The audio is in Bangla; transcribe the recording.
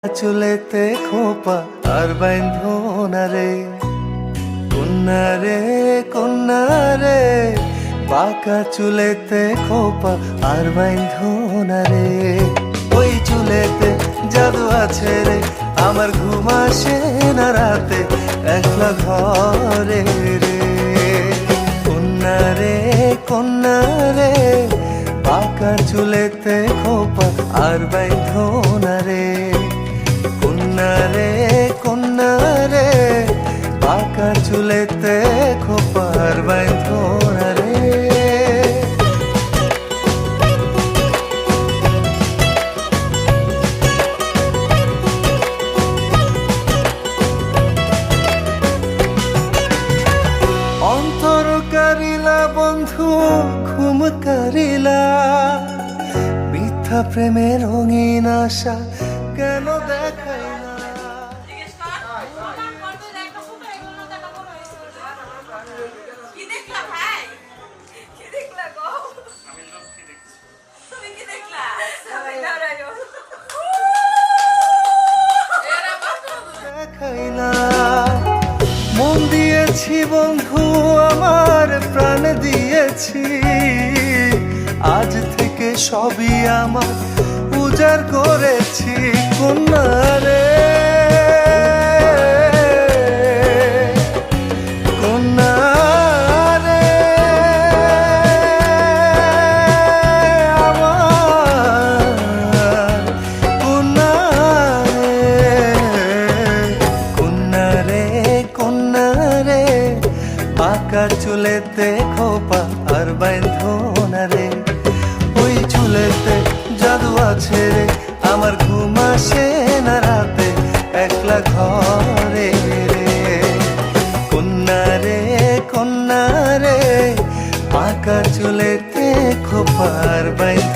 চুলেতে খোপা আর বাইন্ধনা রে, কন্যা রে কন্যা রে, বাঁকা চুলেতে খোপা আর বাইন্ধনা রে। ওই চুলেতে জাদু আছে রে, আমার ঘুম আসে না রাতে একলা ঘরে রে। কন্যা রে কন্যা রে, বাঁকা চুলেতে খোপা আর বাইন্ধনা রে। কন্যা রে কন্যা রে, বাঁকা চুলেতে খোপা আর বাইন্ধনা রে। অন্তর কারিলা বন্ধু ঘুম কারিলা, মিথ্যা প্রেমের রঙিন আশা কেন দেখাই না। দেখাই না, মন দিয়েছি বন্ধু আমার প্রাণ দিয়েছি, আজ থেকে সবই আমার উজাড় করেছি। কন্যা রে কন্যা রে, আমার কন্যা রে, কন্যা রে, বাঁকা চুলেতে খোপা আর বাইন্ধনা রে। ওই চুলেতে জাদু আছে রে, আমার ঘুম আসে না রাতে একলা ঘরে রে। কন্যা রে কন্যা রে, বাঁকা চুলেতে খোপা আর বাইন্ধনা।